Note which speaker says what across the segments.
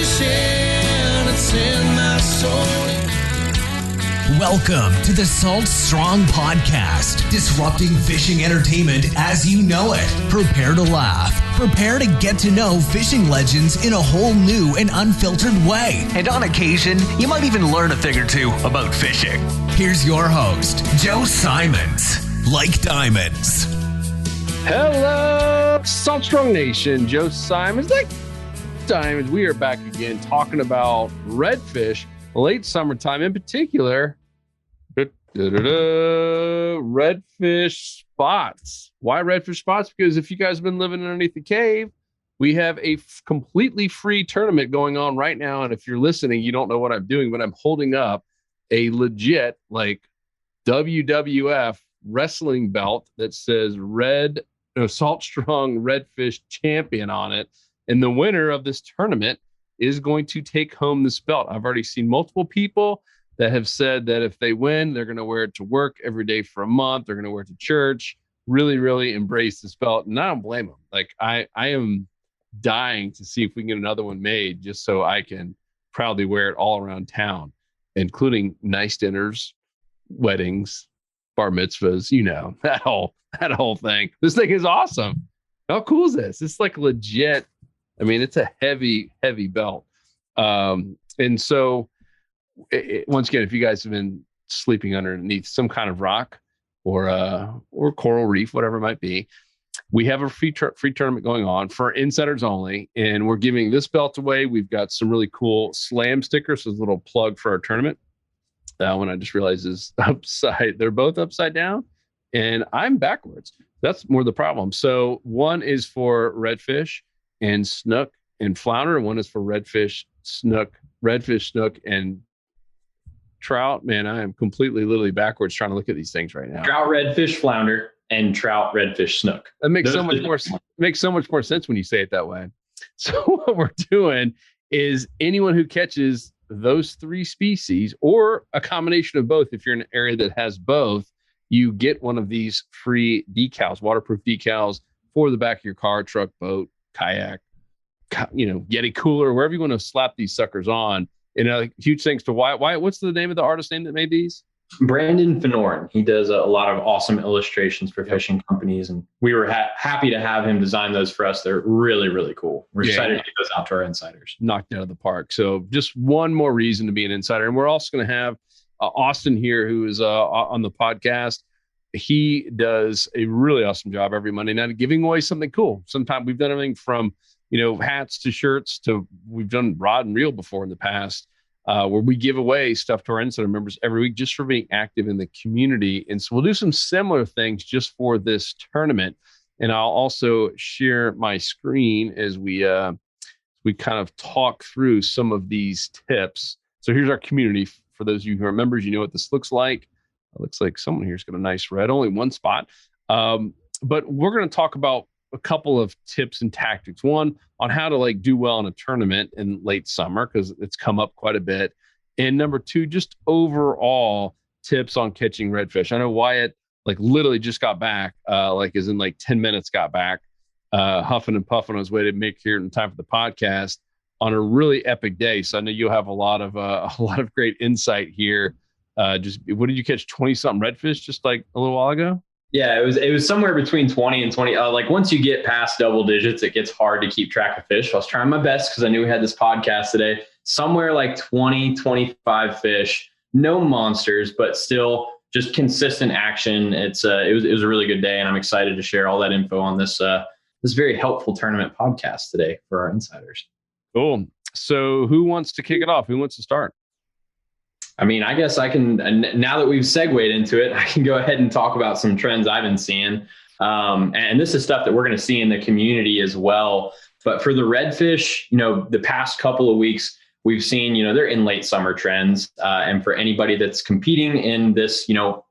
Speaker 1: fishing, it's in my soul.
Speaker 2: Welcome to the Salt Strong Podcast, disrupting fishing entertainment as you know it. Prepare to laugh. Prepare to get to know fishing legends in a whole new and unfiltered way. And on occasion, you might even learn a thing or two about fishing. Here's your host, Joe Simons. Like diamonds.
Speaker 3: Hello, Salt Strong Nation. Joe Simons, like diamonds. We are back again talking about redfish, late summertime in particular. Redfish spots. Why redfish spots? Because if you guys have been living underneath the cave, we have a completely free tournament going on right now. And if you're listening, you don't know what I'm doing, but I'm holding up a legit like WWF wrestling belt that says Salt Strong Redfish Champion on it. And the winner of this tournament is going to take home this belt. I've already seen multiple people that have said that if they win, they're going to wear it to work every day for a month. They're going to wear it to church. Really, really embrace this belt. And I don't blame them. Like I am dying to see if we can get another one made just so I can proudly wear it all around town, including nice dinners, weddings, bar mitzvahs, you know, that whole thing. This thing is awesome. How cool is this? It's like legit. I mean, it's a heavy, heavy belt. And so once again, if you guys have been sleeping underneath some kind of rock or coral reef, whatever it might be, we have a free tournament going on for insiders only. And we're giving this belt away. We've got some really cool slam stickers. So a little plug for our tournament. That one I just realized is upside. They're both upside down and I'm backwards. That's more the problem. So one is for redfish and snook and flounder. One is for redfish, snook, and trout. Man, I am literally backwards trying to look at these things right now.
Speaker 4: Trout, redfish, flounder, and trout, redfish, snook.
Speaker 3: That makes so much more sense when you say it that way. So what we're doing is anyone who catches those three species or a combination of both, if you're in an area that has both, you get one of these free decals, waterproof decals for the back of your car, truck, boat, kayak, Yeti cooler, wherever you want to slap these suckers on. And huge thanks to Wyatt. What's the name of the artist name that made these?
Speaker 4: Brandon Fenorin. He does a lot of awesome illustrations for fishing companies, and we were happy to have him design those for us. They're really, really cool. We're excited to get those out to our insiders.
Speaker 3: Knocked out of the park. So just one more reason to be an insider. And we're also going to have Austin here, who is on the podcast. He does a really awesome job every Monday night giving away something cool. Sometimes we've done everything from hats to shirts to we've done rod and reel before in the past, where we give away stuff to our insider members every week just for being active in the community. And so we'll do some similar things just for this tournament. And I'll also share my screen as we kind of talk through some of these tips. So here's our community. For those of you who are members, you know what this looks like. It looks like someone here's got a nice red, only one spot. But we're going to talk about a couple of tips and tactics. One on how to do well in a tournament in late summer, because it's come up quite a bit. And number two, just overall tips on catching redfish. I know Wyatt literally just got back, as in 10 minutes got back, huffing and puffing on his way to make here in time for the podcast on a really epic day. So I know you'll have a lot of great insight here. What did you catch? 20 something redfish just a little while ago?
Speaker 4: Yeah, it was somewhere between 20 and 20. Once you get past double digits, it gets hard to keep track of fish. So I was trying my best because I knew we had this podcast today. Somewhere 20, 25 fish, no monsters, but still just consistent action. It was a really good day, and I'm excited to share all that info on this very helpful tournament podcast today for our insiders.
Speaker 3: Cool. So who wants to kick it off? Who wants to start?
Speaker 4: I mean, I guess I can, now that we've segued into it, I can go ahead and talk about some trends I've been seeing. And this is stuff that we're going to see in the community as well. But for the redfish, the past couple of weeks, we've seen, they're in late summer trends. And for anybody that's competing in this,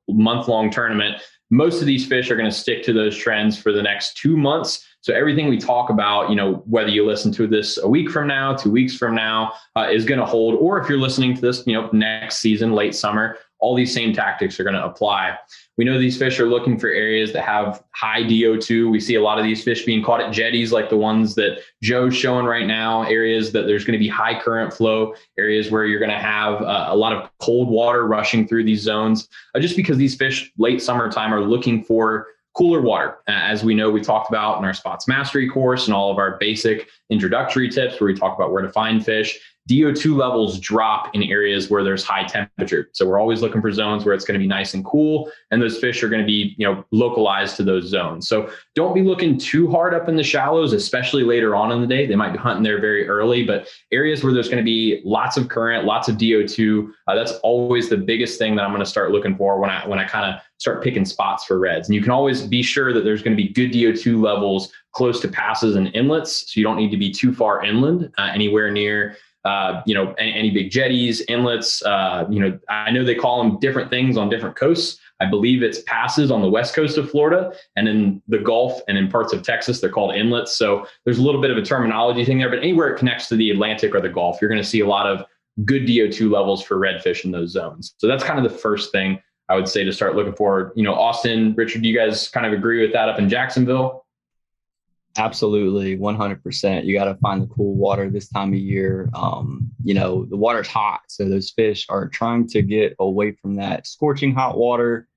Speaker 4: month-long tournament, most of these fish are going to stick to those trends for the next 2 months. So everything we talk about, whether you listen to this a week from now, 2 weeks from now, is going to hold. Or if you're listening to this, next season, late summer, all these same tactics are going to apply. We know these fish are looking for areas that have high DO2. We see a lot of these fish being caught at jetties like the ones that Joe's showing right now, areas that there's going to be high current flow, areas where you're going to have a lot of cold water rushing through these zones, just because these fish late summertime are looking for cooler water. As we know, we talked about in our spots mastery course and all of our basic introductory tips where we talk about where to find fish. DO2 levels drop in areas where there's high temperature. So we're always looking for zones where it's going to be nice and cool, and those fish are going to be, localized to those zones. So don't be looking too hard up in the shallows, especially later on in the day. They might be hunting there very early, but areas where there's going to be lots of current, lots of DO2, that's always the biggest thing that I'm going to start looking for when I kind of start picking spots for reds. And you can always be sure that there's going to be good DO2 levels close to passes and inlets. So you don't need to be too far inland, anywhere near any big jetties, inlets. I know they call them different things on different coasts. I believe it's passes on the west coast of Florida, and in the Gulf and in parts of Texas, they're called inlets. So there's a little bit of a terminology thing there, but anywhere it connects to the Atlantic or the Gulf, you're going to see a lot of good DO2 levels for redfish in those zones. So that's kind of the first thing I would say to start looking for. Austin, Richard, do you guys kind of agree with that up in Jacksonville?
Speaker 5: Absolutely, 100%. You got to find the cool water this time of year. The water's hot, so those fish are trying to get away from that scorching hot water,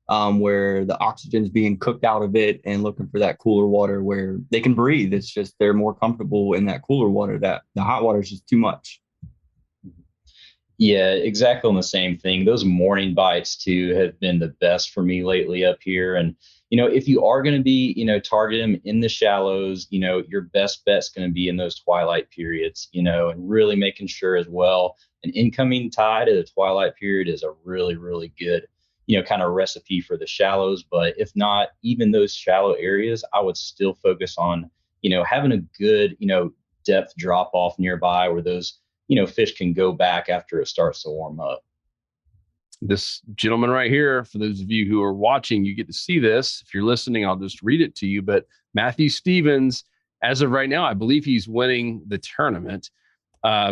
Speaker 5: where the oxygen's being cooked out of it, and looking for that cooler water where they can breathe. It's just they're more comfortable in that cooler water. That the hot water is just too much.
Speaker 6: Yeah, exactly on the same thing. Those morning bites too have been the best for me lately up here. And if you are going to be, target them in the shallows, your best bet's going to be in those twilight periods, and really making sure as well an incoming tide at a twilight period is a really, really good, kind of recipe for the shallows. But if not, even those shallow areas, I would still focus on, having a good, depth drop off nearby where those, fish can go back after it starts to warm up.
Speaker 3: This gentleman right here, for those of you who are watching, you get to see this. If you're listening, I'll just read it to you. But Matthew Stevens, as of right now, I believe he's winning the tournament.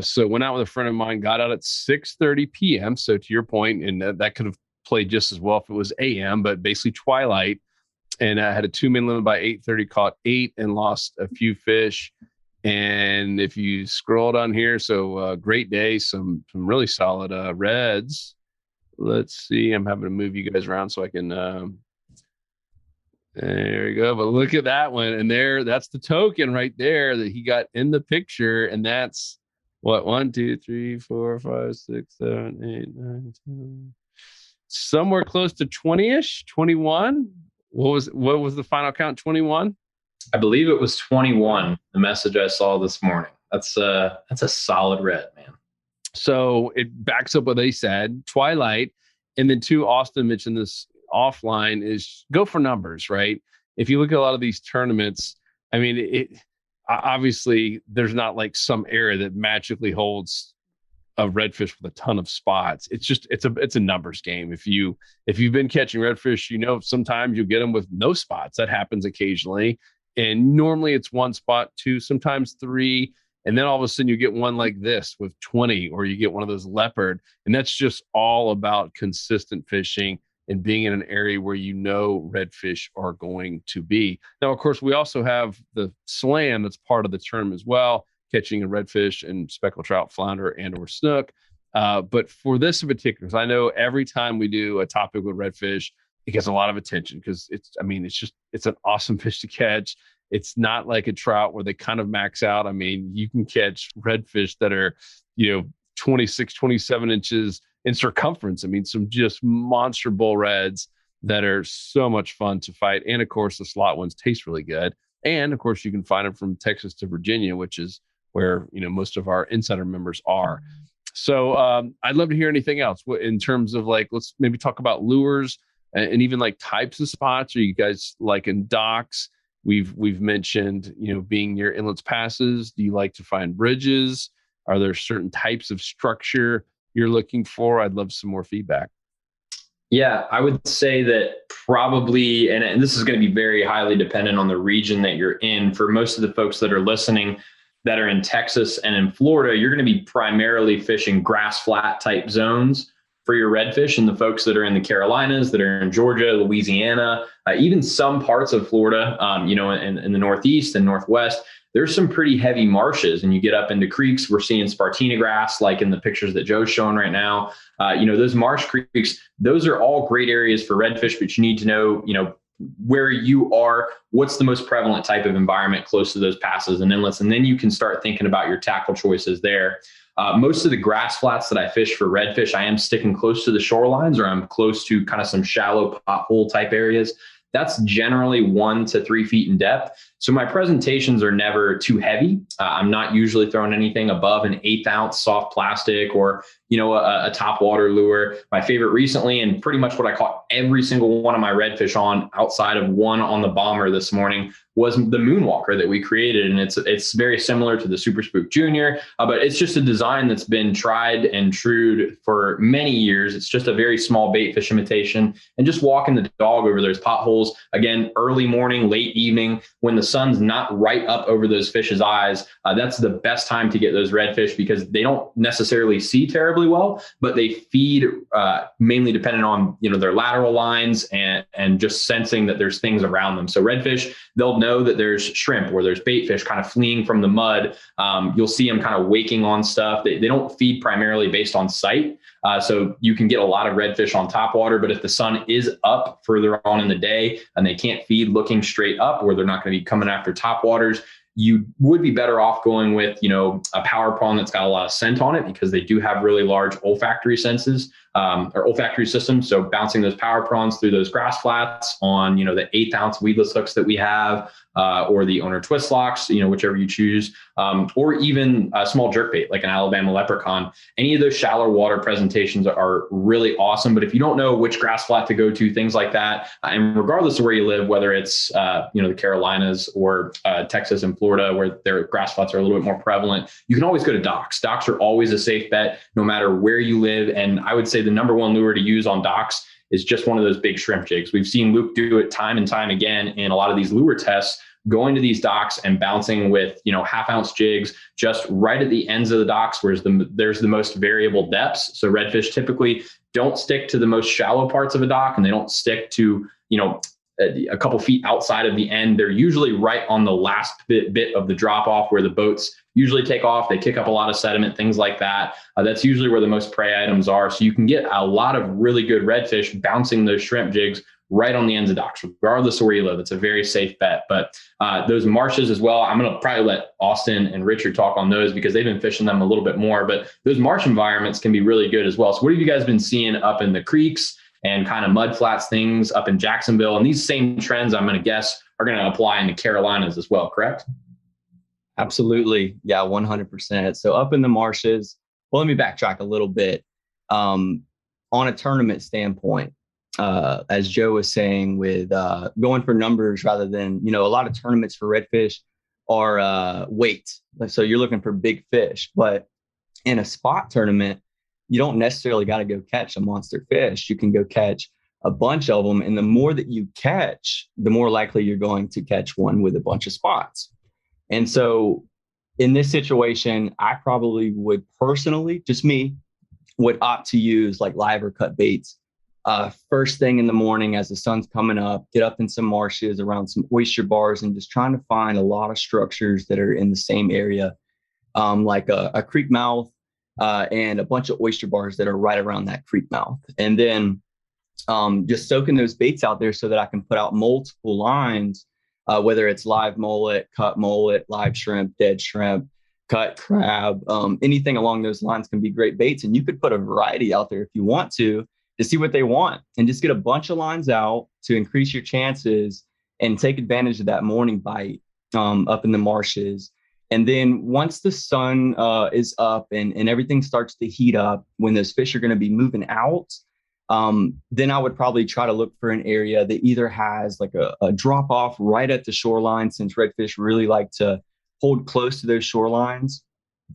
Speaker 3: So went out with a friend of mine, got out at 6:30 p.m. So to your point, and that could have played just as well if it was a.m., but basically twilight. And I had a 2-minute limit by 8:30, caught 8 and lost a few fish. And if you scroll down here, so great day, some really solid reds. Let's see. I'm having to move you guys around so I can. There you go. But look at that one. And that's the token right there that he got in the picture. And that's what? 1, 2, 3, 4, 5, 6, 7, 8, 9, 10. Somewhere close to 20-ish, 21. What was the final count? 21?
Speaker 4: I believe it was 21. The message I saw this morning. That's a solid red, man.
Speaker 3: So it backs up what they said, twilight. And then two, Austin mentioned this offline, is go for numbers, right? If you look at a lot of these tournaments, I mean, obviously there's not like some area that magically holds a redfish with a ton of spots. It's just, it's a numbers game. If you've been catching redfish, sometimes you'll get them with no spots. That happens occasionally. And normally it's 1 spot, 2, sometimes 3. And then all of a sudden you get one like this with 20, or you get one of those leopard. And that's just all about consistent fishing and being in an area where redfish are going to be. Now, of course, we also have the slam that's part of the tournament as well, catching a redfish and speckled trout, flounder, and or snook. But for this in particular, I know every time we do a topic with redfish, it gets a lot of attention because it's an awesome fish to catch. It's not like a trout where they kind of max out. I mean, you can catch redfish that are, 26, 27 inches in circumference. I mean, some just monster bull reds that are so much fun to fight. And of course, the slot ones taste really good. And of course, you can find them from Texas to Virginia, which is where, most of our insider members are. So I'd love to hear anything else in terms of let's maybe talk about lures and even types of spots. Are you guys in docks? We've mentioned, being near inlets, passes. Do you like to find bridges? Are there certain types of structure you're looking for? I'd love some more feedback.
Speaker 4: Yeah, I would say that probably, and this is going to be very highly dependent on the region that you're in. For most of the folks that are listening that are in Texas and in Florida, you're going to be primarily fishing grass flat type zones. for your redfish. And the folks that are in the Carolinas, that are in Georgia, Louisiana, even some parts of Florida, in the Northeast and Northwest, there's some pretty heavy marshes, and you get up into creeks. We're seeing Spartina grass, like in the pictures that Joe's showing right now. Those marsh creeks, those are all great areas for redfish, but you need to know, where you are, what's the most prevalent type of environment close to those passes and inlets. And then you can start thinking about your tackle choices there. Most of the grass flats that I fish for redfish, I am sticking close to the shorelines, or I'm close to kind of some shallow pothole type areas. That's generally 1 to 3 feet in depth. So my presentations are never too heavy. I'm not usually throwing anything above an 1/8 ounce soft plastic or, a top water lure. My favorite recently, and pretty much what I caught every single one of my redfish on, outside of one on the bomber this morning, was the Moonwalker that we created. And it's very similar to the Super Spook Junior, but it's just a design that's been tried and true for many years. It's just a very small bait fish imitation, and just walking the dog over those potholes, again, early morning, late evening, when the sun's not right up over those fish's eyes, that's the best time to get those redfish, because they don't necessarily see terribly well, but they feed mainly dependent on their lateral lines and just sensing that there's things around them. So redfish, they'll know that there's shrimp or there's bait fish kind of fleeing from the mud. You'll see them kind of waking on stuff. They don't feed primarily based on sight. So you can get a lot of redfish on top water, but if the sun is up further on in the day and they can't feed looking straight up, or they're not going to be coming after top waters, you would be better off going with, a power prawn that's got a lot of scent on it, because they do have really large olfactory senses, or olfactory systems. So bouncing those power prawns through those grass flats on, the 1/8 ounce weedless hooks that we have, or the owner twist locks, whichever you choose, or even a small jerkbait like an Alabama leprechaun. Any of those shallow water presentations are really awesome. But if you don't know which grass flat to go to, things like that, and regardless of where you live, whether it's the Carolinas or Texas and Florida, where their grass flats are a little bit more prevalent, you can always go to docks. Docks are always a safe bet, no matter where you live. And I would say the number one lure to use on docks is just one of those big shrimp jigs. We've seen Luke do it time and time again in a lot of these lure tests, going to these docks and bouncing with, 1/2 ounce jigs just right at the ends of the docks, where there's the most variable depths. So redfish typically don't stick to the most shallow parts of a dock, and they don't stick to, a couple feet outside of the end. They're usually right on the last bit of the drop off, where the boats usually take off. They kick up a lot of sediment, things like that. That's usually where the most prey items are. So you can get a lot of really good redfish bouncing those shrimp jigs right on the ends of docks, regardless of where you live. It's a very safe bet. But those marshes as well, I'm going to probably let Austin and Richard talk on those, because they've been fishing them a little bit more. But those marsh environments can be really good as well. So what have you guys been seeing up in the creeks and kind of mud flats, things up in Jacksonville? And these same trends, I'm going to guess, are going to apply in the Carolinas as well, correct?
Speaker 5: Absolutely. Yeah, 100%. So up in the marshes, well, let me backtrack a little bit. On a tournament standpoint, as Joe was saying, with going for numbers rather than, a lot of tournaments for redfish are weight. So you're looking for big fish. But in a spot tournament, you don't necessarily got to go catch a monster fish. You can go catch a bunch of them. And the more that you catch, the more likely you're going to catch one with a bunch of spots. And so in this situation, I probably would personally, just me, would opt to use like live or cut baits first thing in the morning as the sun's coming up, get up in some marshes around some oyster bars, and just trying to find a lot of structures that are in the same area, like a creek mouth and a bunch of oyster bars that are right around that creek mouth. And then just soaking those baits out there so that I can put out multiple lines, whether it's live mullet, cut mullet, live shrimp, dead shrimp, cut crab, anything along those lines can be great baits. And you could put a variety out there if you want to see what they want, and just get a bunch of lines out to increase your chances and take advantage of that morning bite up in the marshes. And then once the sun is up and everything starts to heat up, when those fish are going to be moving out, then I would probably try to look for an area that either has like a drop off right at the shoreline, since redfish really like to hold close to those shorelines,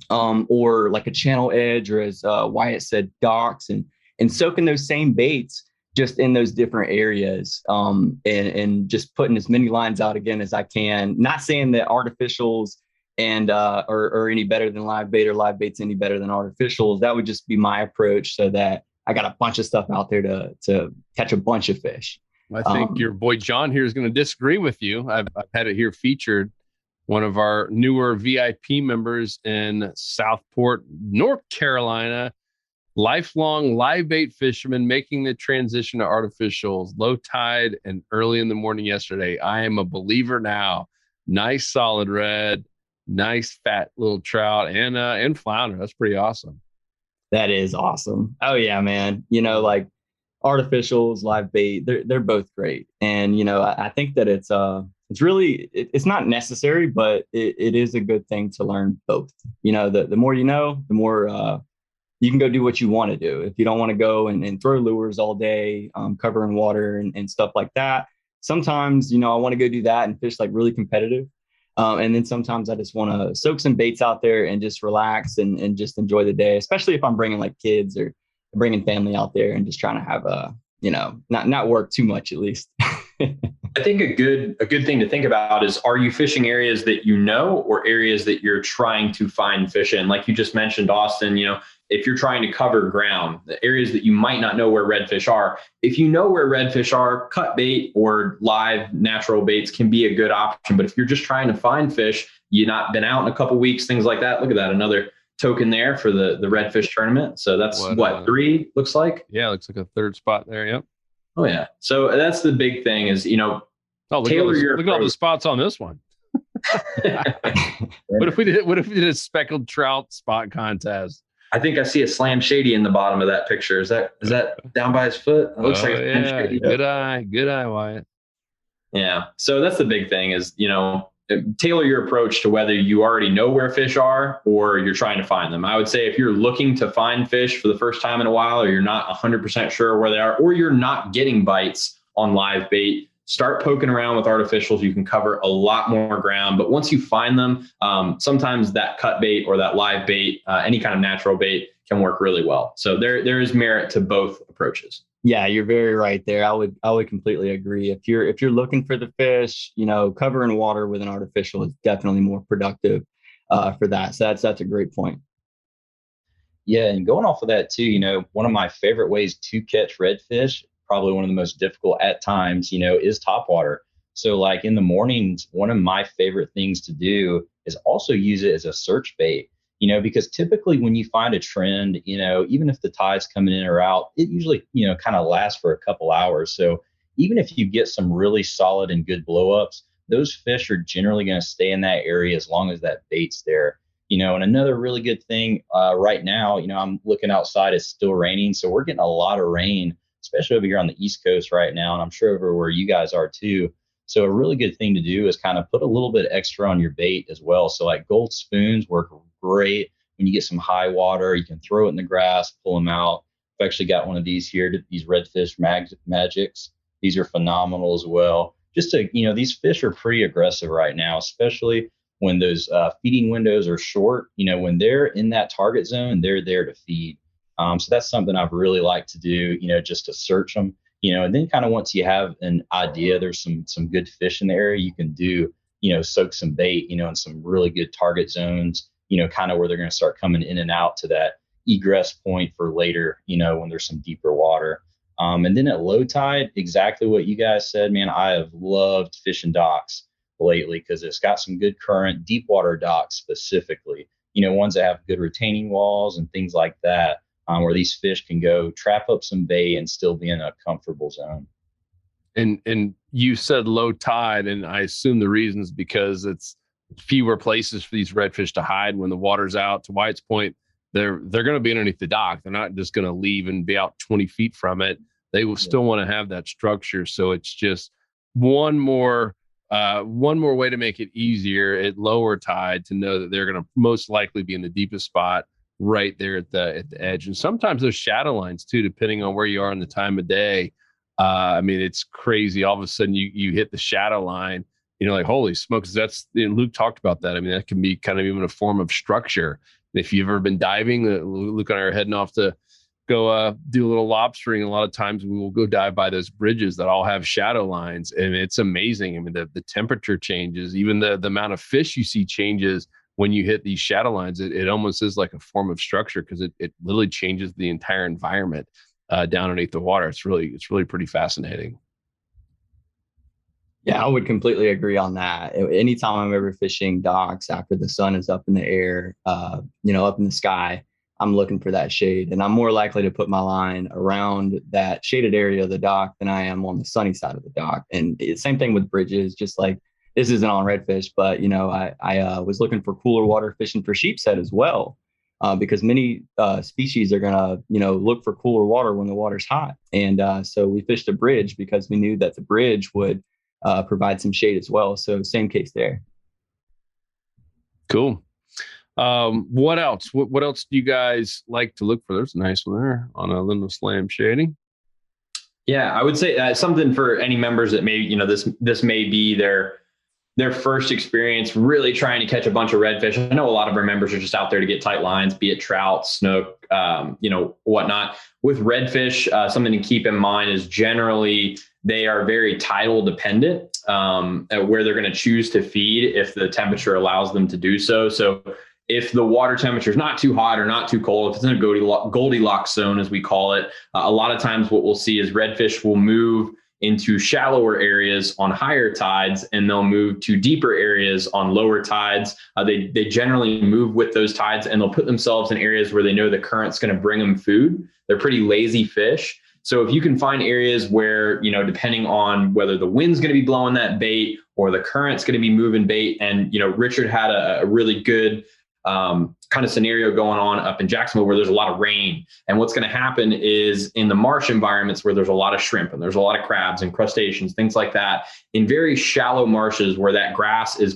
Speaker 5: or like a channel edge, or as Wyatt said, docks, and soaking those same baits just in those different areas, and just putting as many lines out again as I can. Not saying that artificials and are any better than live bait, or live bait's any better than artificials. That would just be my approach, so that I got a bunch of stuff out there to catch a bunch of fish.
Speaker 3: I think your boy John here is going to disagree with you. I've had it here featured. One of our newer VIP members in Southport, North Carolina, lifelong live bait fisherman making the transition to artificials, low tide and early in the morning yesterday. I am a believer now. Nice solid red, nice fat little trout and flounder. That's pretty awesome.
Speaker 5: That is awesome. Oh yeah, man. You know, like artificials, live bait, they're both great. And, you know, I think that it's really, it's not necessary, but it is a good thing to learn both. You know, the more you know, the more you can go do what you want to do. If you don't want to go and throw lures all day, covering water and stuff like that. Sometimes, you know, I want to go do that and fish like really competitive. And then sometimes I just want to soak some baits out there and just relax and just enjoy the day, especially if I'm bringing like kids or bringing family out there and just trying to have you know, not work too much at least.
Speaker 4: I think a good thing to think about is, are you fishing areas that you know or areas that you're trying to find fish in? Like you just mentioned, Austin, you know, if you're trying to cover ground, the areas that you might not know where redfish are, if you know where redfish are, cut bait or live natural baits can be a good option. But if you're just trying to find fish, you've not been out in a couple weeks, things like that. Look at that. Another token there for the redfish tournament. So that's what 3 looks like.
Speaker 3: Yeah, looks like a third spot there. Yep.
Speaker 4: Oh yeah. So that's the big thing is, you know,
Speaker 3: look at all the spots on this one. What if we did a speckled trout spot contest?
Speaker 4: I think I see a slam shady in the bottom of that picture. Is that down by his foot? It looks like a slam shady.
Speaker 3: Good eye, Wyatt.
Speaker 4: Yeah. So that's the big thing is, you know, tailor your approach to whether you already know where fish are or you're trying to find them. I would say if you're looking to find fish for the first time in a while, or you're not 100% sure where they are, or you're not getting bites on live bait, start poking around with artificials. You can cover a lot more ground. But once you find them, sometimes that cut bait or that live bait, any kind of natural bait can work really well. So there is merit to both approaches.
Speaker 5: Yeah, you're very right there. I would completely agree. If you're looking for the fish, you know, covering water with an artificial is definitely more productive for that. So that's a great point.
Speaker 6: Yeah, and going off of that too, you know, one of my favorite ways to catch redfish, probably one of the most difficult at times, you know, is topwater. So like in the mornings, one of my favorite things to do is also use it as a search bait, you know, because typically when you find a trend, you know, even if the tide's coming in or out, it usually, you know, kind of lasts for a couple hours. So even if you get some really solid and good blowups, those fish are generally going to stay in that area as long as that bait's there. You know, and another really good thing right now, you know, I'm looking outside, it's still raining. So we're getting a lot of rain, especially over here on the East Coast right now. And I'm sure over where you guys are too. So a really good thing to do is kind of put a little bit extra on your bait as well. So like gold spoons work great when you get some high water. You can throw it in the grass, pull them out. I've actually got one of these here, these Redfish Magics. These are phenomenal as well. Just to, you know, these fish are pretty aggressive right now, especially when those feeding windows are short. You know, when they're in that target zone, they're there to feed. So that's something I've really liked to do, you know, just to search them, you know, and then kind of once you have an idea, there's some good fish in the area, you can do, you know, soak some bait, you know, in some really good target zones, you know, kind of where they're going to start coming in and out to that egress point for later, you know, when there's some deeper water. And then at low tide, exactly what you guys said, man, I have loved fishing docks lately because it's got some good current, deep water docks specifically, you know, ones that have good retaining walls and things like that. Where these fish can go trap up some bait and still be in a comfortable zone.
Speaker 3: And you said low tide, and I assume the reason is because it's fewer places for these redfish to hide when the water's out. To Wyatt's point, they're going to be underneath the dock. They're not just going to leave and be out 20 feet from it. They will still want to have that structure. So it's just one more way to make it easier at lower tide to know that they're going to most likely be in the deepest spot right there at the edge. And sometimes those shadow lines too, depending on where you are in the time of day. I mean, it's crazy. All of a sudden you hit the shadow line, you know, like, holy smokes, that's, and Luke talked about that. I mean, that can be kind of even a form of structure. And if you've ever been diving, Luke and I are heading off to go do a little lobstering. A lot of times we will go dive by those bridges that all have shadow lines, and it's amazing. I mean, the temperature changes, even the amount of fish you see changes when you hit these shadow lines. It almost is like a form of structure because it literally changes the entire environment. down underneath the water. It's really pretty fascinating.
Speaker 5: Yeah, I would completely agree on that. Anytime I'm ever fishing docks after the sun is up in the air, up in the sky, I'm looking for that shade. And I'm more likely to put my line around that shaded area of the dock than I am on the sunny side of the dock. And same thing with bridges, just like this isn't on redfish, but, I was looking for cooler water fishing for sheepshead as well. Because many species are going to, look for cooler water when the water's hot. And so we fished a bridge because we knew that the bridge would provide some shade as well. So same case there.
Speaker 3: Cool. What else? What else do you guys like to look for? There's a nice one there on a Lindell Slam shading.
Speaker 4: Yeah, I would say something for any members that maybe, this may be their first experience really trying to catch a bunch of redfish. I know a lot of our members are just out there to get tight lines, be it trout, snook, whatnot. With redfish, something to keep in mind is generally they are very tidal dependent at where they're going to choose to feed if the temperature allows them to do so. So if the water temperature is not too hot or not too cold, if it's in a Goldilocks zone, as we call it, a lot of times what we'll see is redfish will move into shallower areas on higher tides, and they'll move to deeper areas on lower tides. They generally move with those tides, and they'll put themselves in areas where they know the current's going to bring them food. They're pretty lazy fish. So if you can find areas where, depending on whether the wind's going to be blowing that bait or the current's going to be moving bait, and, Richard had a really good kind of scenario going on up in Jacksonville where there's a lot of rain. And what's going to happen is in the marsh environments where there's a lot of shrimp and there's a lot of crabs and crustaceans, things like that, in very shallow marshes where that grass is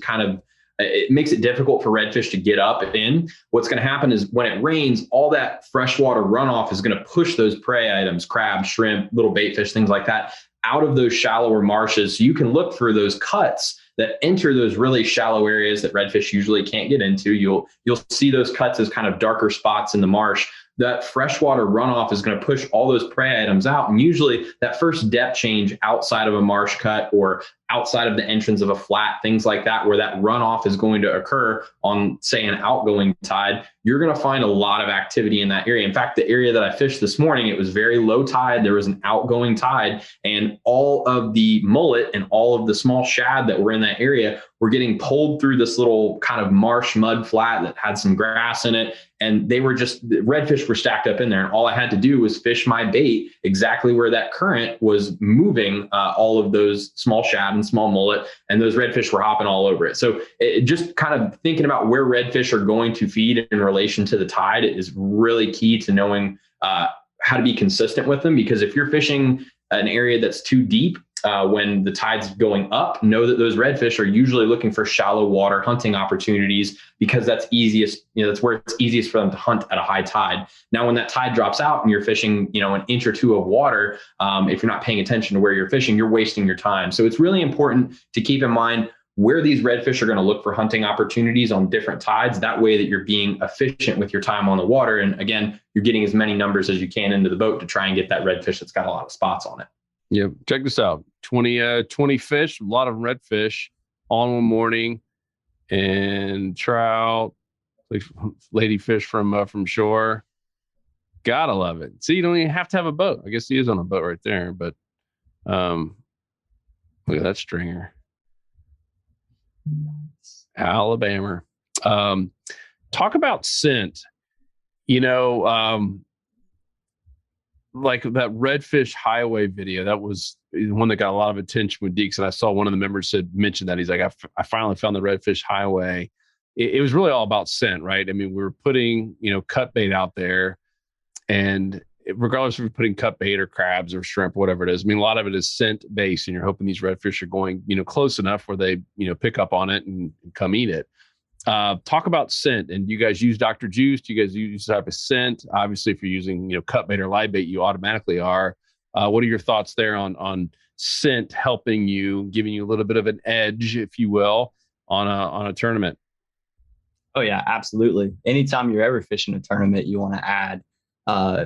Speaker 4: it makes it difficult for redfish to get up in. What's going to happen is when it rains, all that freshwater runoff is going to push those prey items, crab, shrimp, little bait fish, things like that, out of those shallower marshes. So you can look for those cuts that enter those really shallow areas that redfish usually can't get into. You'll see those cuts as kind of darker spots in the marsh. That freshwater runoff is going to push all those prey items out. And usually that first depth change outside of a marsh cut or outside of the entrance of a flat, things like that, where that runoff is going to occur on, say, an outgoing tide, you're going to find a lot of activity in that area. In fact, the area that I fished this morning, it was very low tide. There was an outgoing tide, and all of the mullet and all of the small shad that were in that area were getting pulled through this little kind of marsh mud flat that had some grass in it. And redfish were stacked up in there. And all I had to do was fish my bait exactly where that current was moving all of those small shad and small mullet. And those redfish were hopping all over it. So just kind of thinking about where redfish are going to feed in relation to the tide is really key to knowing how to be consistent with them. Because if you're fishing an area that's too deep, when the tide's going up, know that those redfish are usually looking for shallow water hunting opportunities because that's easiest, that's where it's easiest for them to hunt at a high tide. Now, when that tide drops out and you're fishing, an inch or two of water, if you're not paying attention to where you're fishing, you're wasting your time. So it's really important to keep in mind where these redfish are going to look for hunting opportunities on different tides. That way that you're being efficient with your time on the water. And again, you're getting as many numbers as you can into the boat to try and get that redfish that's got a lot of spots on it.
Speaker 3: Yeah, check this out. 20 fish, a lot of redfish on one morning, and trout, ladyfish from shore. Gotta love it. See, you don't even have to have a boat. I guess he is on a boat right there, but look at that stringer. Nice. Alabama. Talk about scent. Like that Redfish Highway video, that was one that got a lot of attention with Deeks. And I saw one of the members mentioned that. He's like, I finally found the Redfish Highway. It was really all about scent, right? I mean, we were putting, cut bait out there, and regardless if you're putting cut bait or crabs or shrimp, whatever it is, I mean, a lot of it is scent based, and you're hoping these redfish are going, close enough where they, pick up on it and come eat it. Talk about scent, and you guys use Dr. Juice. Do you guys use type of scent? Obviously, if you're using, cut bait or live bait, you automatically are. What are your thoughts there on scent helping you, giving you a little bit of an edge, if you will, on a tournament?
Speaker 5: Oh yeah, absolutely. Anytime you're ever fishing a tournament, you want to add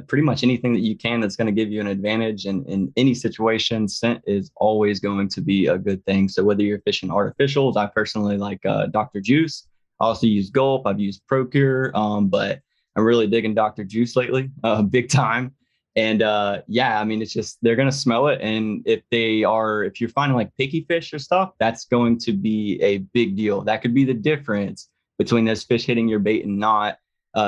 Speaker 5: pretty much anything that you can that's going to give you an advantage. And in any situation, scent is always going to be a good thing. So whether you're fishing artificials, I personally like Dr. Juice. I also use Gulp. I've used Procure, but I'm really digging Dr. Juice lately, big time. And yeah, I mean, it's just, they're going to smell it. And if you're finding like picky fish or stuff, that's going to be a big deal. That could be the difference between those fish hitting your bait and not,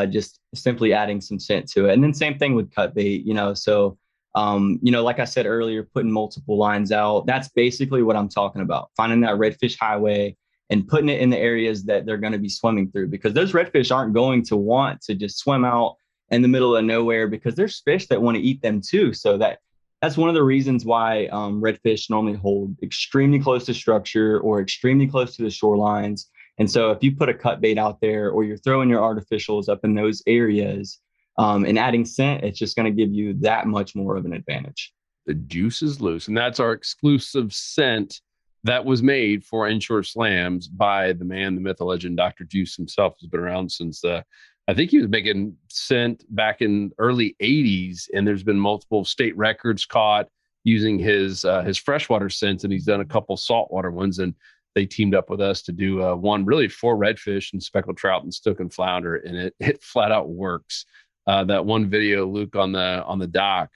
Speaker 5: just simply adding some scent to it. And then same thing with cut bait, so, like I said earlier, putting multiple lines out, that's basically what I'm talking about. Finding that redfish highway and putting it in the areas that they're going to be swimming through, because those redfish aren't going to want to just swim out in the middle of nowhere, because there's fish that want to eat them too. So that's one of the reasons why redfish normally hold extremely close to structure or extremely close to the shorelines. And so if you put a cut bait out there, or you're throwing your artificials up in those areas and adding scent, it's just going to give you that much more of an advantage.
Speaker 3: The juice is loose. And that's our exclusive scent that was made for Inshore Slams by the man, the myth, the legend, Dr. Juice himself. Has been around since I think he was making scent back in early 80s, and there's been multiple state records caught using his freshwater scents, and he's done a couple saltwater ones, and they teamed up with us to do one really for redfish and speckled trout and stook and flounder, and it flat out works. That one video, Luke, on the dock,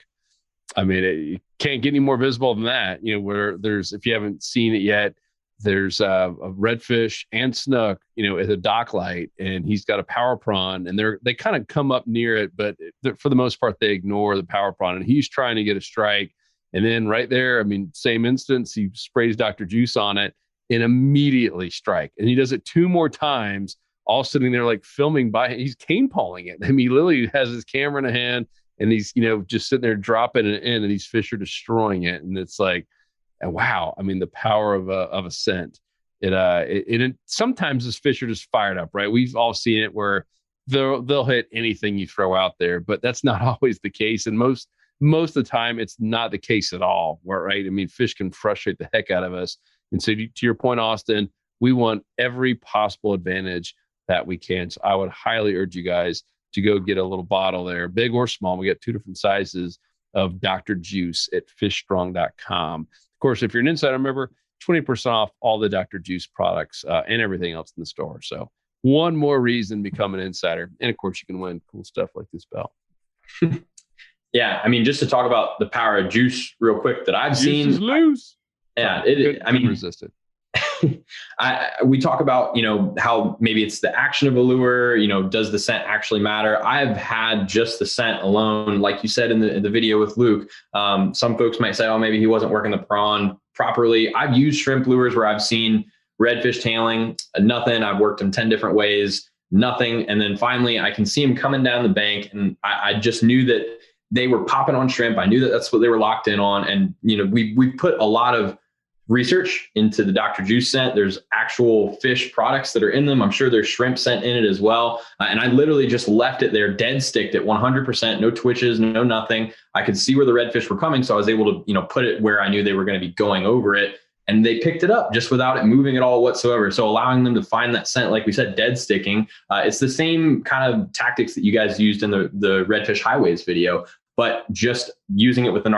Speaker 3: I mean, it can't get any more visible than that. Where there's, if you haven't seen it yet, there's a redfish and snook, at a dock light, and he's got a power prawn, and they kind of come up near it, but for the most part, they ignore the power prawn, and he's trying to get a strike. And then right there, I mean, same instance, he sprays Dr. Juice on it and immediately strike. And he does it 2 more times, all sitting there like filming by him. He's cane pawing it. I mean, he literally has his camera in a hand, and he's, just sitting there dropping it in, and these fish are destroying it. And it's like, wow. I mean, the power of a scent. It sometimes this fish are just fired up, right? We've all seen it where they'll hit anything you throw out there, but that's not always the case. And most of the time, it's not the case at all. Right? I mean, fish can frustrate the heck out of us. And so, to your point, Austin, we want every possible advantage that we can. So I would highly urge you guys to go get a little bottle there, big or small. We got 2 different sizes of Dr. Juice at fishstrong.com. Of course, if you're an insider member, 20% off all the Dr. Juice products and everything else in the store. So one more reason to become an insider. And of course, you can win cool stuff like this belt.
Speaker 4: Yeah. I mean, just to talk about the power of juice real quick that I've seen.
Speaker 3: Juice is loose.
Speaker 4: Yeah.
Speaker 3: I mean, resisted.
Speaker 4: We talk about, how maybe it's the action of a lure, does the scent actually matter? I've had just the scent alone, like you said in the video with Luke. Some folks might say, oh, maybe he wasn't working the prawn properly. I've used shrimp lures where I've seen redfish tailing, nothing. I've worked them 10 different ways, nothing. And then finally I can see them coming down the bank, and I just knew that they were popping on shrimp. I knew that that's what they were locked in on. And, we put a lot of research into the Dr. Juice scent. There's actual fish products that are in them. I'm sure there's shrimp scent in it as well. And I literally just left it there, dead sticked at 100%, no twitches, no nothing. I could see where the redfish were coming. So I was able to, put it where I knew they were going to be going over it. And they picked it up just without it moving at all whatsoever. So allowing them to find that scent, like we said, dead sticking. It's the same kind of tactics that you guys used in the Redfish Highways video, but just using it with a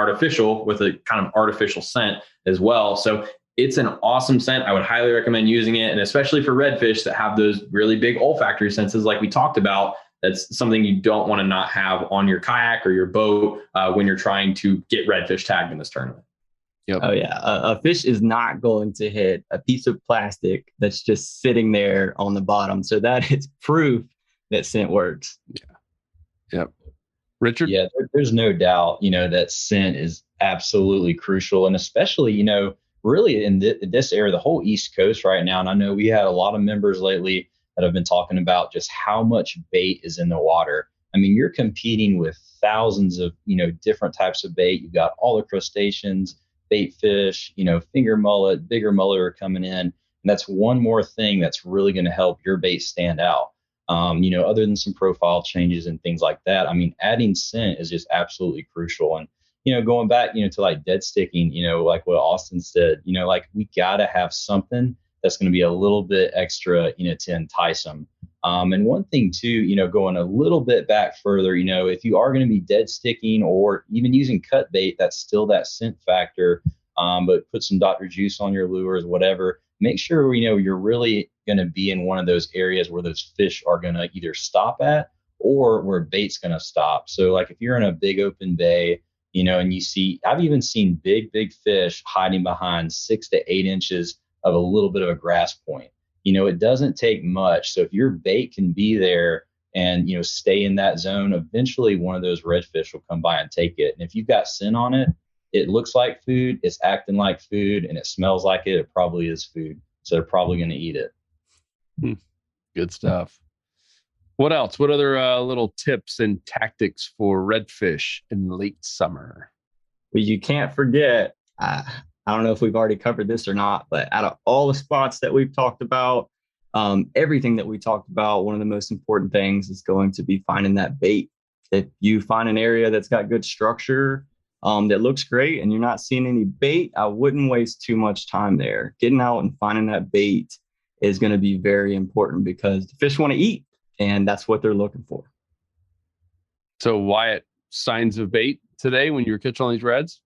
Speaker 4: kind of artificial scent as well. So it's an awesome scent. I would highly recommend using it. And especially for redfish that have those really big olfactory senses, like we talked about, that's something you don't want to not have on your kayak or your boat when you're trying to get redfish tagged in this tournament.
Speaker 5: Yep. Oh yeah. A fish is not going to hit a piece of plastic that's just sitting there on the bottom. So that is proof that scent works.
Speaker 3: Yeah. Yep. Richard?
Speaker 6: Yeah, there's no doubt, that scent is absolutely crucial. And especially, really in this area, the whole East Coast right now. And I know we had a lot of members lately that have been talking about just how much bait is in the water. I mean, you're competing with thousands of, different types of bait. You've got all the crustaceans, bait fish, finger mullet, bigger mullet are coming in. And that's one more thing that's really going to help your bait stand out. Other than some profile changes and things like that, I mean, adding scent is just absolutely crucial. And, going back, to like dead sticking, like what Austin said, like we got to have something that's going to be a little bit extra, to entice them. And one thing too, going a little bit back further, if you are going to be dead sticking or even using cut bait, that's still that scent factor. But put some Dr. Juice on your lures, whatever. Make sure, you're really going to be in one of those areas where those fish are going to either stop at or where bait's going to stop. So like if you're in a big open bay, and you see, I've even seen big fish hiding behind 6 to 8 inches of a little bit of a grass point. It doesn't take much. So if your bait can be there and, stay in that zone, eventually one of those redfish will come by and take it. And if you've got scent on it, it looks like food, it's acting like food, and it smells like it probably is food. So they're probably going to eat it.
Speaker 3: Good stuff. What else? What other little tips and tactics for redfish in late summer?
Speaker 5: Well, you can't forget, I don't know if we've already covered this or not, but out of all the spots that we've talked about, everything that we talked about, one of the most important things is going to be finding that bait. If you find an area that's got good structure, that looks great, and you're not seeing any bait, I wouldn't waste too much time there. Getting out and finding that bait is going to be very important because the fish want to eat, and that's what they're looking for.
Speaker 3: So, Wyatt, signs of bait today when you were catching all these reds?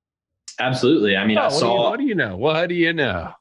Speaker 4: Absolutely. I mean, I saw.
Speaker 3: What do you know? What do you know?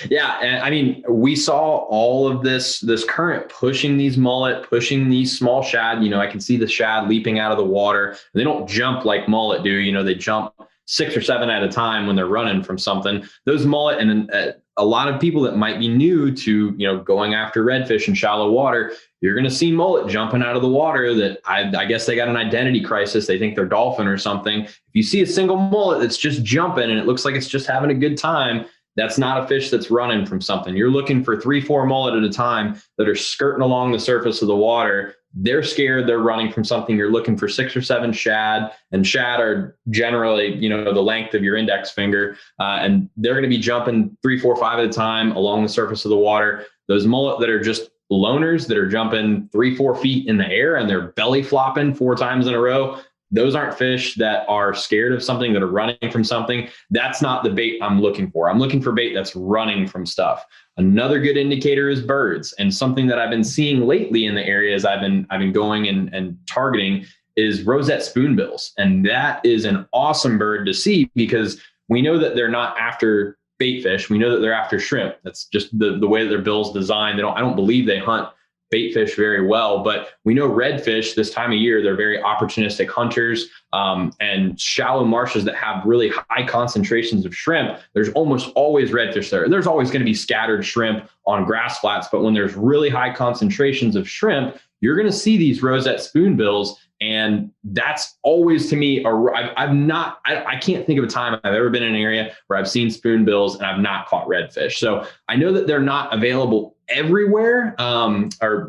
Speaker 4: Yeah, and I mean, we saw all of this current pushing these mullet, pushing these small shad. I can see the shad leaping out of the water. They don't jump like mullet do. They jump 6 or 7 at a time when they're running from something. Those mullet, and a lot of people that might be new to going after redfish in shallow water, you're going to see mullet jumping out of the water that I guess they got an identity crisis. They think they're dolphin or something. If you see a single mullet that's just jumping and it looks like it's just having a good time, that's not a fish that's running from something. You're looking for 3-4 mullet at a time that are skirting along the surface of the water. They're scared. They're running from something. You're looking for 6 or 7 shad, and shad are generally, the length of your index finger. And they're going to be jumping 3, 4, 5 at a time along the surface of the water. Those mullet that are just loners that are jumping 3-4 feet in the air and they're belly flopping 4 times in a row, those aren't fish that are scared of something, that are running from something. That's not the bait I'm looking for. I'm looking for bait that's running from stuff. Another good indicator is birds. And something that I've been seeing lately in the areas I've been going and targeting is rosette spoonbills. And that is an awesome bird to see because we know that they're not after bait fish. We know that they're after shrimp. That's just the way that their bill's designed. I don't believe they hunt bait fish very well, but we know redfish this time of year, they're very opportunistic hunters, and shallow marshes that have really high concentrations of shrimp, there's almost always redfish there. There's always going to be scattered shrimp on grass flats, but when there's really high concentrations of shrimp, you're going to see these rosette spoonbills. And that's always, to me, I can't think of a time I've ever been in an area where I've seen spoonbills and I've not caught redfish. So I know that they're not available everywhere,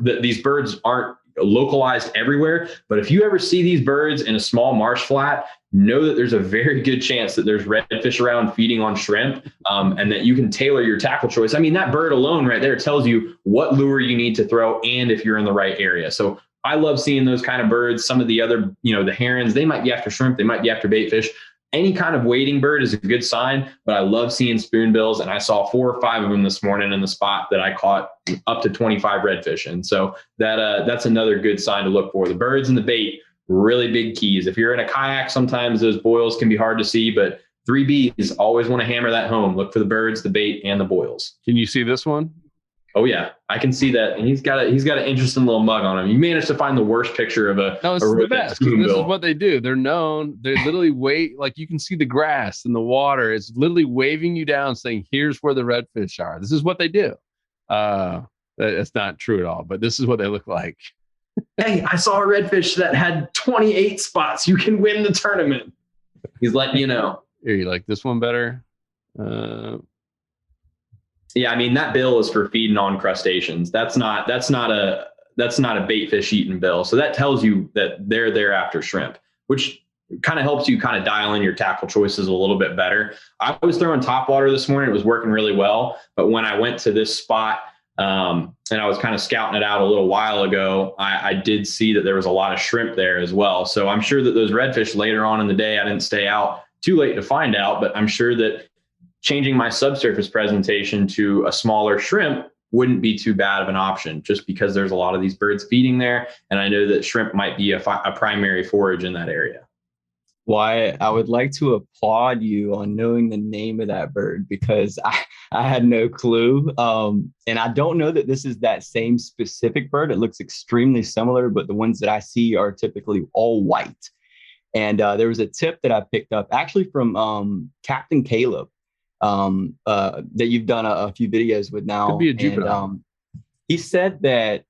Speaker 4: these birds aren't localized everywhere. But if you ever see these birds in a small marsh flat, know that there's a very good chance that there's redfish around feeding on shrimp, and that you can tailor your tackle choice. I mean, that bird alone right there tells you what lure you need to throw and if you're in the right area. So I love seeing those kind of birds. Some of the other, the herons, they might be after shrimp, they might be after bait fish. Any kind of wading bird is a good sign, but I love seeing spoonbills, and I saw 4 or 5 of them this morning in the spot that I caught up to 25 redfish in. So that's another good sign to look for. The birds and the bait, really big keys. If you're in a kayak, sometimes those boils can be hard to see, but 3Bs, always want to hammer that home. Look for the birds, the bait, and the boils.
Speaker 3: Can you see this one?
Speaker 4: Oh yeah, I can see that. And he's got an interesting little mug on him. You managed to find the worst picture of a.
Speaker 3: No, it's the best. This is what they do. They're known. They literally wait. Like you can see the grass and the water. It's literally waving you down, saying, "Here's where the redfish are." This is what they do. That's not true at all, but this is what they look like.
Speaker 4: Hey, I saw a redfish that had 28 spots. You can win the tournament. He's letting you know.
Speaker 3: Here, you like this one better?
Speaker 4: Yeah, I mean, that bill is for feeding on crustaceans. That's not a bait fish eating bill. So that tells you that they're there after shrimp, which kind of helps you kind of dial in your tackle choices a little bit better. I was throwing top water this morning. It was working really well. But when I went to this spot, and I was kind of scouting it out a little while ago, I did see that there was a lot of shrimp there as well. So I'm sure that those redfish later on in the day, I didn't stay out too late to find out, but I'm sure that changing my subsurface presentation to a smaller shrimp wouldn't be too bad of an option, just because there's a lot of these birds feeding there. And I know that shrimp might be a primary forage in that area.
Speaker 5: Why I would like to applaud you on knowing the name of that bird because I had no clue. And I don't know that this is that same specific bird. It looks extremely similar, but the ones that I see are typically all white. And there was a tip that I picked up actually from Captain Caleb that you've done a few videos with now.
Speaker 3: Could be a Jupiter.
Speaker 5: And he said that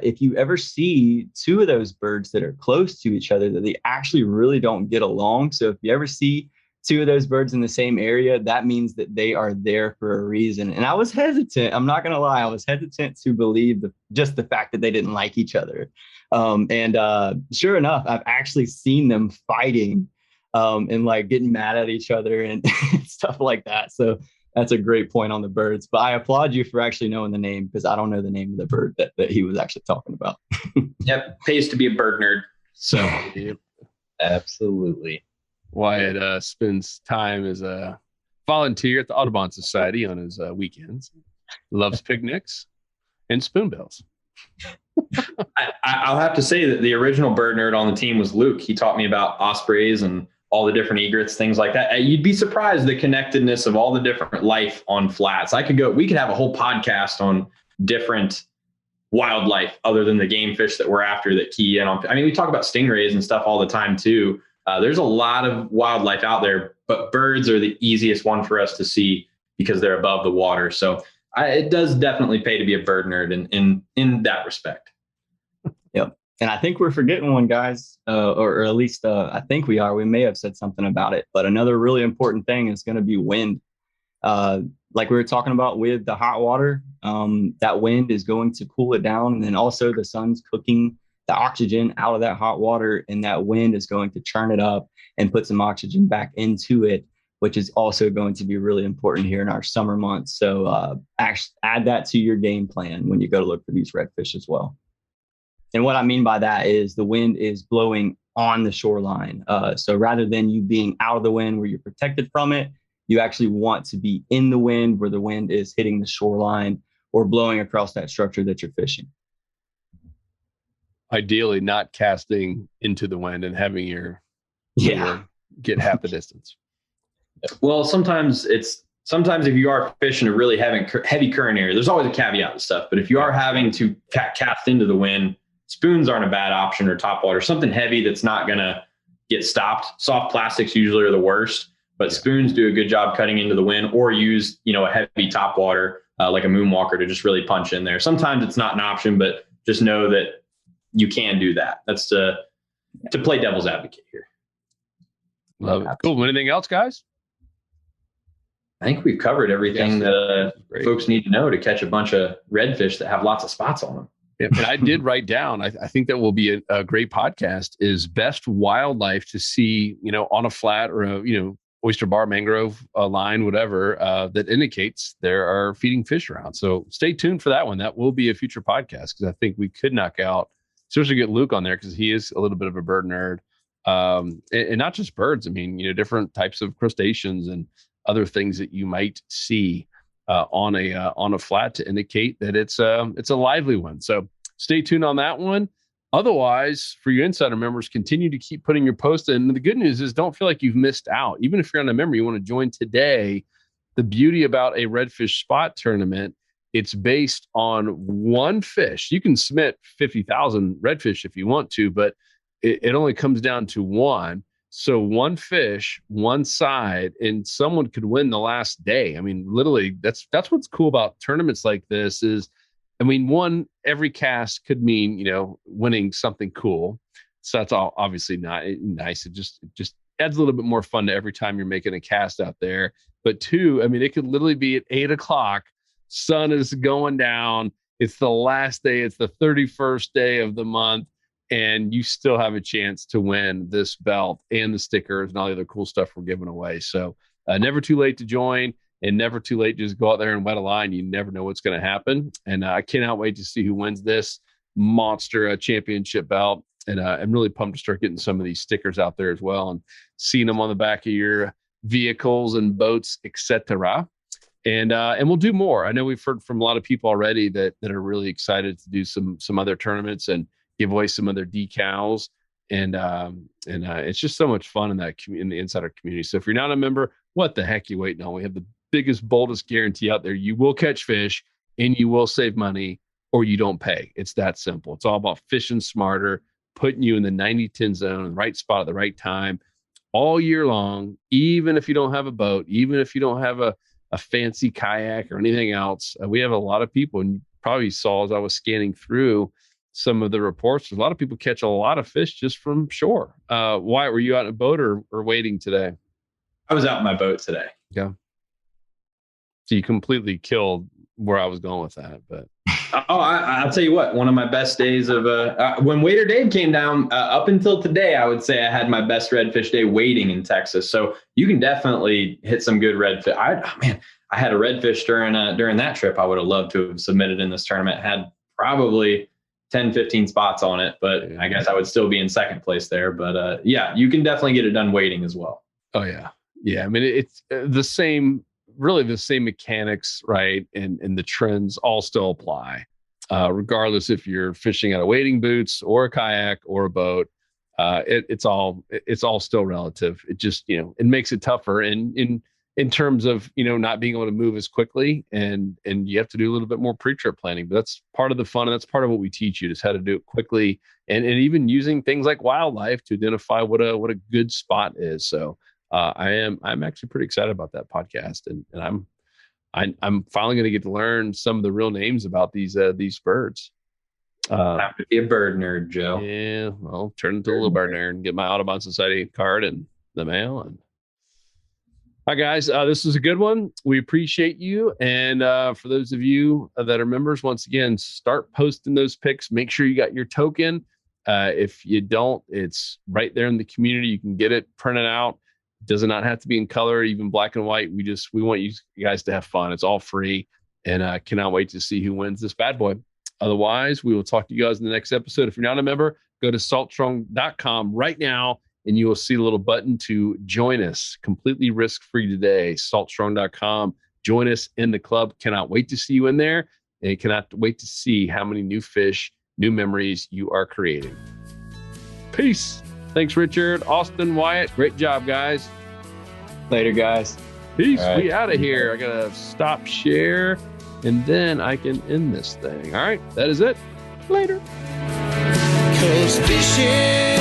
Speaker 5: if you ever see two of those birds that are close to each other, that they actually really don't get along. So if you ever see two of those birds in the same area, that means that they are there for a reason. And I was hesitant. I'm not going to lie. I was hesitant to believe just the fact that they didn't like each other. And sure enough, I've actually seen them fighting and like getting mad at each other and stuff like that. So that's a great point on the birds, but I applaud you for actually knowing the name because I don't know the name of the bird that he was actually talking about.
Speaker 4: Yep. Pays to be a bird nerd. So
Speaker 6: Absolutely.
Speaker 3: Wyatt spends time as a volunteer at the Audubon Society on his weekends. Loves picnics and spoonbills.
Speaker 4: I'll have to say that the original bird nerd on the team was Luke. He taught me about ospreys and all the different egrets, things like that. You'd be surprised the connectedness of all the different life on flats. We could have a whole podcast on different wildlife other than the game fish that we're after that key in on. I mean, we talk about stingrays and stuff all the time too. There's a lot of wildlife out there, but birds are the easiest one for us to see because they're above the water. So it does definitely pay to be a bird nerd in that respect.
Speaker 5: Yep. And I think we're forgetting one, guys, or at least I think we are. We may have said something about it, but another really important thing is going to be wind. Like we were talking about with the hot water, that wind is going to cool it down. And then also the sun's cooking the oxygen out of that hot water, and that wind is going to churn it up and put some oxygen back into it, which is also going to be really important here in our summer months. So add that to your game plan when you go to look for these redfish as well. And what I mean by that is the wind is blowing on the shoreline. So rather than you being out of the wind where you're protected from it, you actually want to be in the wind where the wind is hitting the shoreline or blowing across that structure that you're fishing.
Speaker 3: Ideally, not casting into the wind and having your get half the distance.
Speaker 4: Well, sometimes if you are fishing a really heavy current area, there's always a caveat to stuff. But if you are having to cast into the wind, spoons aren't a bad option, or topwater, something heavy that's not going to get stopped. Soft plastics usually are the worst, but spoons do a good job cutting into the wind, or use, a heavy topwater like a moonwalker to just really punch in there. Sometimes it's not an option, but just know that you can do that. That's to play devil's advocate here.
Speaker 3: Love it. Cool. Anything else, guys?
Speaker 4: I think we've covered everything that folks need to know to catch a bunch of redfish that have lots of spots on them.
Speaker 3: Yeah, and I did write down, I think that will be a great podcast, is best wildlife to see, on a flat or a, oyster bar, mangrove line, whatever, that indicates there are feeding fish around. So stay tuned for that one. That will be a future podcast because I think we could knock out, especially get Luke on there because he is a little bit of a bird nerd. And not just birds. I mean, different types of crustaceans and other things that you might see on a flat to indicate that it's a lively one. So stay tuned on that one. Otherwise, for you insider members, continue to keep putting your posts in. And the good news is don't feel like you've missed out. Even if you're not a member, you want to join today. The beauty about a redfish spot tournament, it's based on one fish. You can submit 50,000 redfish if you want to, but it only comes down to one. So one fish, one side, and someone could win the last day. I mean, literally, that's what's cool about tournaments like this is, every cast could mean, winning something cool. So that's all obviously not nice. It just adds a little bit more fun to every time you're making a cast out there. But two, it could literally be at 8:00. Sun is going down. It's the last day. It's the 31st day of the month. And you still have a chance to win this belt and the stickers and all the other cool stuff we're giving away. So never too late to join and never too late to just go out there and wet a line. You never know what's going to happen. And I cannot wait to see who wins this monster championship belt. And I'm really pumped to start getting some of these stickers out there as well and seeing them on the back of your vehicles and boats, etc. And we'll do more. I know we've heard from a lot of people already that are really excited to do some other tournaments and give away some of their decals. And it's just so much fun in that in the insider community. So if you're not a member, what the heck you waiting on? We have the biggest, boldest guarantee out there. You will catch fish and you will save money, or you don't pay. It's that simple. It's all about fishing smarter, putting you in the 90-10 zone, in the right spot at the right time all year long, even if you don't have a boat, even if you don't have a fancy kayak or anything else. We have a lot of people, and you probably saw as I was scanning through some of the reports, a lot of people catch a lot of fish just from shore. Wyatt, were you out in a boat or waiting today?
Speaker 4: I was out in my boat today.
Speaker 3: Yeah. So you completely killed where I was going with that, but
Speaker 4: I'll tell you what, one of my best days of when Wader Dave came down up until today, I would say I had my best redfish day waiting in Texas. So you can definitely hit some good redfish. I had a redfish during that trip. I would have loved to have submitted in this tournament. Had probably 10, 15 spots on it, but I guess I would still be in second place there. But yeah, you can definitely get it done waiting as well.
Speaker 3: Oh yeah. Yeah. I mean, it's the same mechanics, right? And the trends all still apply, regardless if you're fishing out of wading boots or a kayak or a boat. It's all still relative. It just, it makes it tougher in terms of, not being able to move as quickly, and you have to do a little bit more pre-trip planning. But that's part of the fun, and that's part of what we teach you, is how to do it quickly, and even using things like wildlife to identify what a good spot is. So I'm actually pretty excited about that podcast, and I'm finally going to get to learn some of the real names about these birds.
Speaker 4: Have to be a bird nerd, Joe.
Speaker 3: Yeah, I'll turn into a little bird nerd and get my Audubon Society card in the mail. And hi guys, this is a good one. We appreciate you, and for those of you that are members, once again, start posting those pics. Make sure you got your token. If you don't, it's right there in the community. You can get it printed out. Does not have to be in color, even black and white. We want you guys to have fun. It's all free, and I cannot wait to see who wins this bad boy. Otherwise, we will talk to you guys in the next episode. If you're not a member, go to saltstrong.com right now, and you will see a little button to join us completely risk-free today. Saltstrong.com. Join us in the club. Cannot wait to see you in there, and cannot wait to see how many new fish, new memories you are creating. Peace. Thanks, Richard, Austin, Wyatt. Great job, guys.
Speaker 5: Later, guys.
Speaker 3: Peace.
Speaker 5: Right.
Speaker 3: We out of here. I got to stop share, and then I can end this thing. All right. That is it. Later.
Speaker 1: 'Cause fishing